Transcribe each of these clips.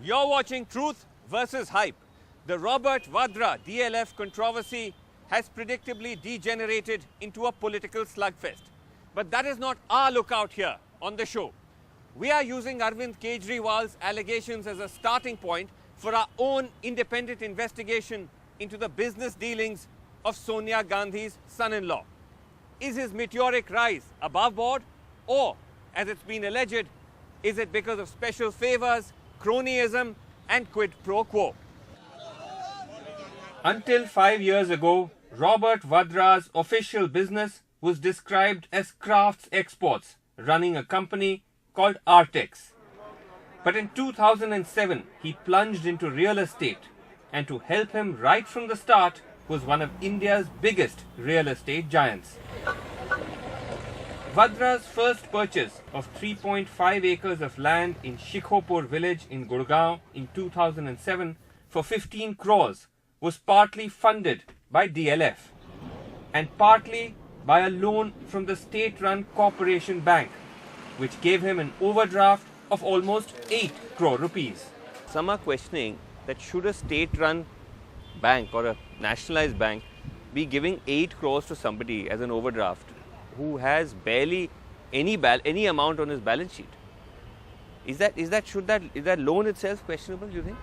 You're watching Truth versus Hype. The Robert Vadra DLF controversy has predictably degenerated into a political slugfest. But that is not our lookout here on the show. We are using Arvind Kejriwal's allegations as a starting point for our own independent investigation into the business dealings of Sonia Gandhi's son-in-law. Is his meteoric rise above board, or, as it's been alleged, is it because of special favors, cronyism and quid pro quo? Until 5 years ago, Robert Vadra's official business was described as crafts exports, running a company called Artex. But in 2007, he plunged into real estate, and to help him right from the start was one of India's biggest real estate giants. Vadra's first purchase of 3.5 acres of land in Shikhopur village in Gurgaon in 2007 for 15 crores was partly funded by DLF and partly by a loan from the state-run Corporation Bank, which gave him an overdraft of almost 8 crore rupees. Some are questioning that should a state-run bank or a nationalized bank be giving 8 crores to somebody as an overdraft who has barely any amount on his balance sheet? Is that loan itself questionable, do you think?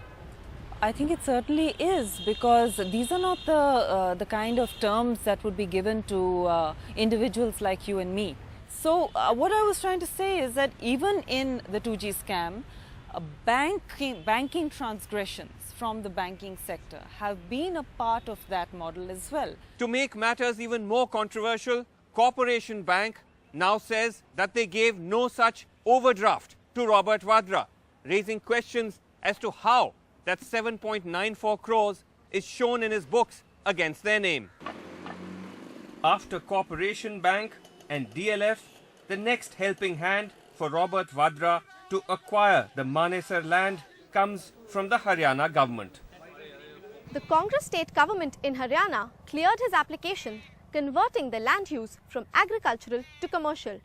I think it certainly is, because these are not the kind of terms that would be given to individuals like you and me. So what I was trying to say is that even in the 2G scam, banking transgressions from the banking sector have been a part of that model as well. To make matters even more controversial, Corporation Bank now says that they gave no such overdraft to Robert Vadra, raising questions as to how that 7.94 crores is shown in his books against their name. After Corporation Bank and DLF, the next helping hand for Robert Vadra to acquire the Manesar land comes from the Haryana government. The Congress state government in Haryana cleared his application, converting the land use from agricultural to commercial.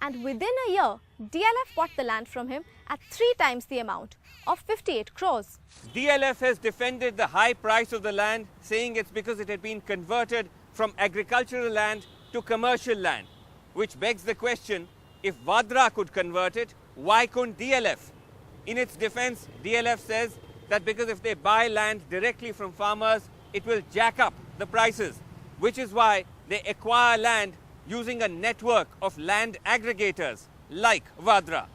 And within a year, DLF bought the land from him at 3 times the amount of 58 crores. DLF has defended the high price of the land, saying it's because it had been converted from agricultural land to commercial land, which begs the question, if Vadra could convert it, why couldn't DLF? In its defense, DLF says that because if they buy land directly from farmers, it will jack up the prices, which is why they acquire land using a network of land aggregators like Vadra.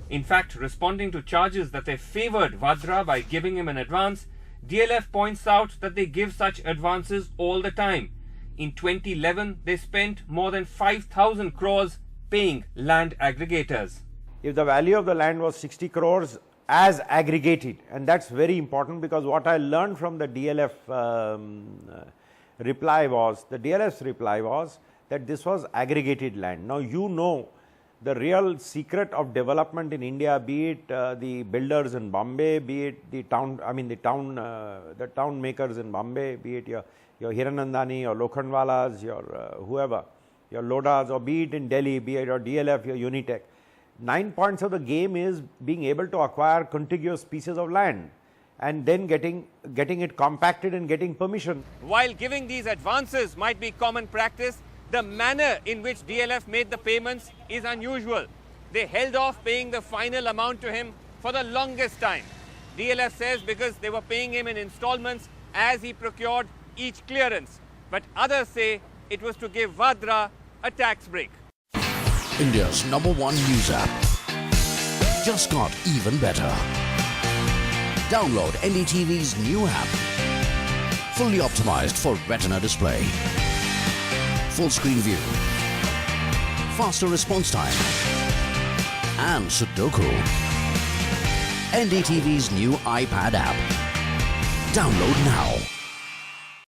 In fact, responding to charges that they favored Vadra by giving him an advance, DLF points out that they give such advances all the time. In 2011, they spent more than 5,000 crores paying land aggregators. If the value of the land was 60 crores as aggregated, and that's very important, because what I learned from the DLF reply was, the DLF's reply was that this was aggregated land. Now you know the real secret of development in India, be it the builders in Bombay, be it the town makers in Bombay, be it your Hiranandani or Lokhandwalas, your whoever, your Lodas, or be it in Delhi, be it your DLF, your Unitech. 9 points of the game is being able to acquire contiguous pieces of land and then getting it compacted and getting permission. While giving these advances might be common practice, the manner in which DLF made the payments is unusual. They held off paying the final amount to him for the longest time. DLF says because they were paying him in installments as he procured each clearance. But others say it was to give Vadra a tax break. India's #1 news app just got even better. Download NDTV's new app. Fully optimized for retina display. Full screen view. Faster response time. And Sudoku. NDTV's new iPad app. Download now.